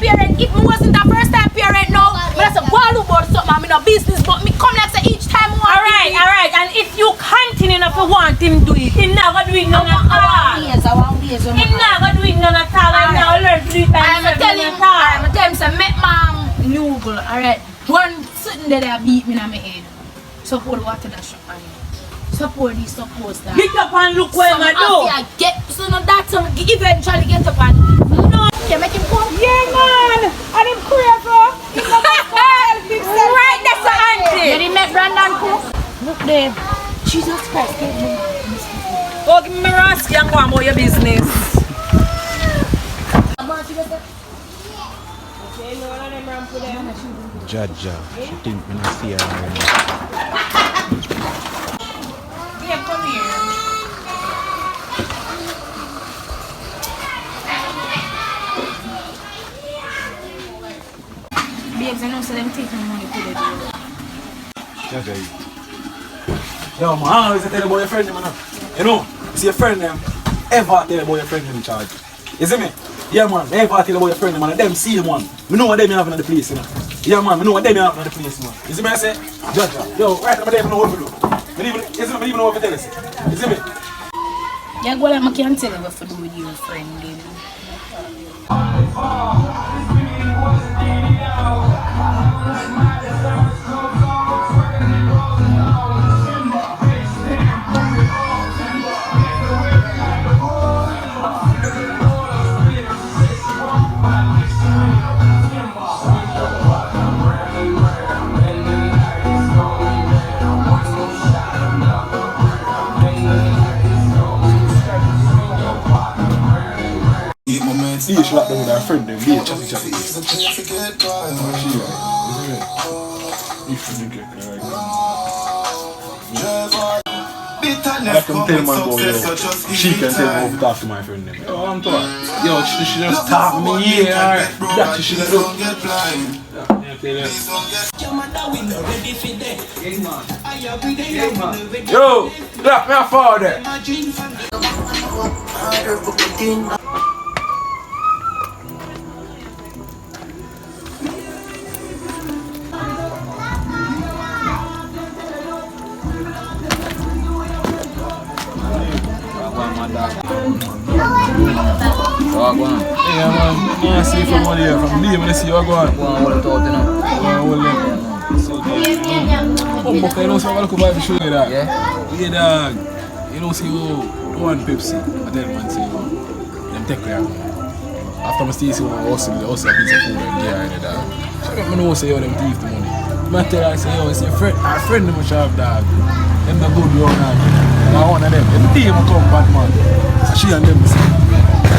parent. If me wasn't a first time parent now, but that's a ball about something. I'm in a business, but me come like say each time I want. Alright. And if you continue to want him do it, he's not gonna do it none at all. He's not gonna do it none at all. I'm now learn to do it by himself. I'm tell him say make mom noodle. Alright. One sitting there that beat me in my head. Support water that shop on you. Support this, support that. Get up and look where I do. So now that's eventually get up and no. Yeah, make him come. Yeah, man. And him crazy. Right, that's the auntie. Did he make Brandon cook? Look there. Jesus Christ. Oh, give me my rascal and go on about your business. Jaja, she think me not see her already. Yeah, come here. Babes, I know so them take my money to the deal. Jaja, Yo, man, I always tell you about your friend, man. You know, you see your friend, them, ever tell you about your friend in charge. You see me? Yeah, man, ever tell you about your friend, man. Them see him, man. We know what they having at the place, you know. Yeah, man, we know what they having at the place, man. You see me, I say? Jaja, yo, right now, I don't even know what to do. You see me, I even know what to tell you. You see me? Yeah, go like I can't tell you what to do with your friend, baby. See, you should like them with our friend, them, be a chatty. I can tell man go, yo, she can tell me how to talk to my friend them. Yo, I'm talking. Yo, she just talk me here, alright. That she should do. Yo, look, me a father. Yeah, man. I see you from one here. From me, I see you going. Go and hold it out, you know. So, oh, okay, you know, so I'm going to come show you that. Yeah? Yeah, dog. You know, see you one Pepsi. I tell man, see you. Them take care of me. After I see you, I also a piece of food and gear and dog. So I don't know, say, yo, them thief the money. I tell her, say, yo, it's your friend. Our friend, them shop, dog. Them the good round, dog. And one of them. Every day, I come bad man. She and them, see.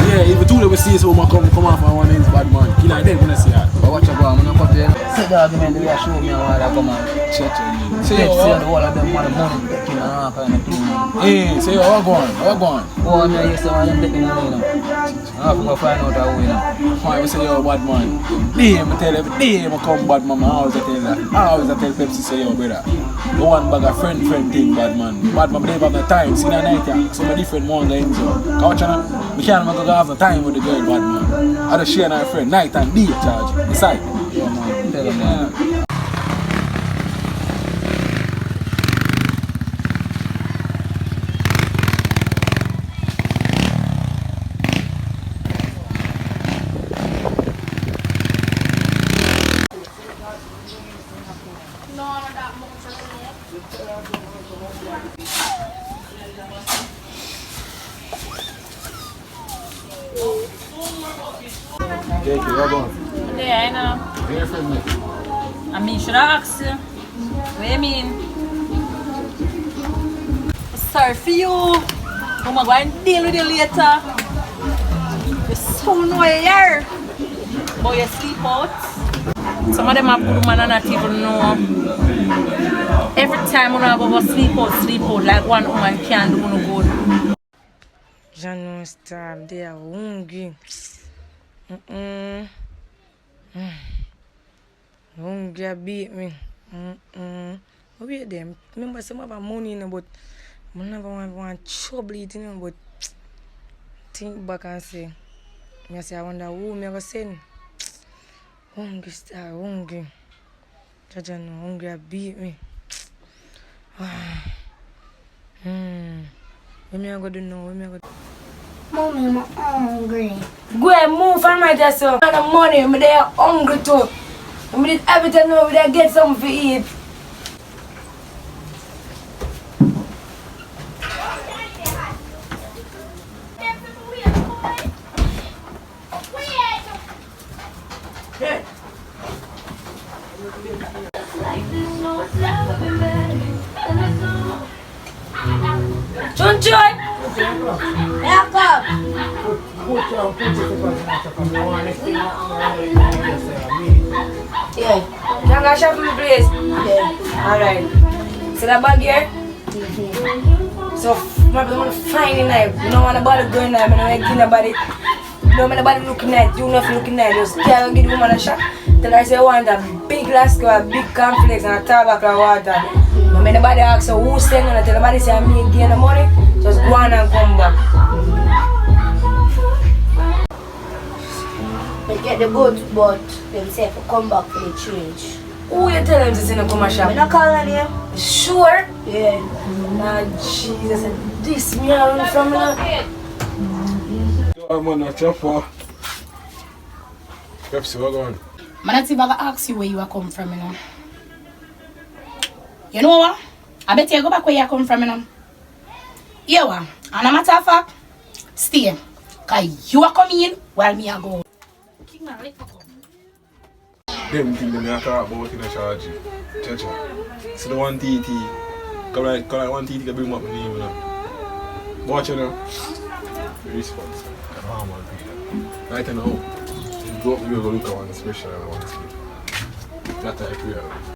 Yeah, if you do that, we see so I come off and one is bad man. Kill like them, when I see that. But watch out, I'm not cutting. Sit the argument, they will show me how I come on. Say, yo, See the whole of them want the money taking and all kind of thing. hey, say, yo, what going? Go on there, you say, why them taking money, you know. I have to go find out how we know. Why we say, yo, bad man. Damn, I tell every day I come bad man. I always tell that. I always tell Pepsi, say, yo, brother. The one bag of friend thing, bad man. Bad man, they have no time. See that night, yeah. So many different ones are in so. Couch on, we can't go have no time with the girl, bad man. I just share my friend, night and day charge. Beside. Yeah, man. Tell them that. Jake, you're going. Yeah, I know. Where your friend met? I mean, should I ask you? What you mean? Sorry for you. I'm going to deal with you later. You so annoying. But you sleep out. Some of them are good man and not even know. Every time when I go sleep out, like one woman can't do no good. John won't starve, they are hungry. Hungry beat me. Wait them. Remember some of our money, you know, but I never want trouble eating, you know, but think back and say, I wonder who me ever send. Hungry star, hungry. Jaja no hungry I beat me. What me I go do now? What me I go do? Mommy, I'm hungry. Go and move from right there, so. And the money, I'm there hungry too. I need everything now, we there get something to eat. Chun chun! Yeah, come. Yeah. Can I shop in the place? Yeah. Alright. See that bag here? So, I'm going to find it now. You don't want nobody going there. I'm going to give nobody. No, nobody looking at you. Nothing looking at you. Just can't give the woman a shot. Tell her I say I want a big glass or a big cornflakes and a tobacco of water. No, nobody ask her who's sending her. Tell nobody say I'm me getting the money. Just go on and come back. We get the goods, but them say to come back for the change. Who you tell them to send a come a shop? We not calling him? Sure? Yeah. Nah, Jesus, this me around from me now. I'm on a chopper. Pepsi, what going on? Man, I never ask you where you are come from, you know. You know what? I bet you go back where you come from, you know. You what? And a matter of fact, stay. Because you are coming in while me are go. Them thing they may talk about in a charge. Chacha. So the one TT. Come like one TT can bring up my name, you know. Watch you know. Response. Right now. You go up, you go look at one special I want to see. That type of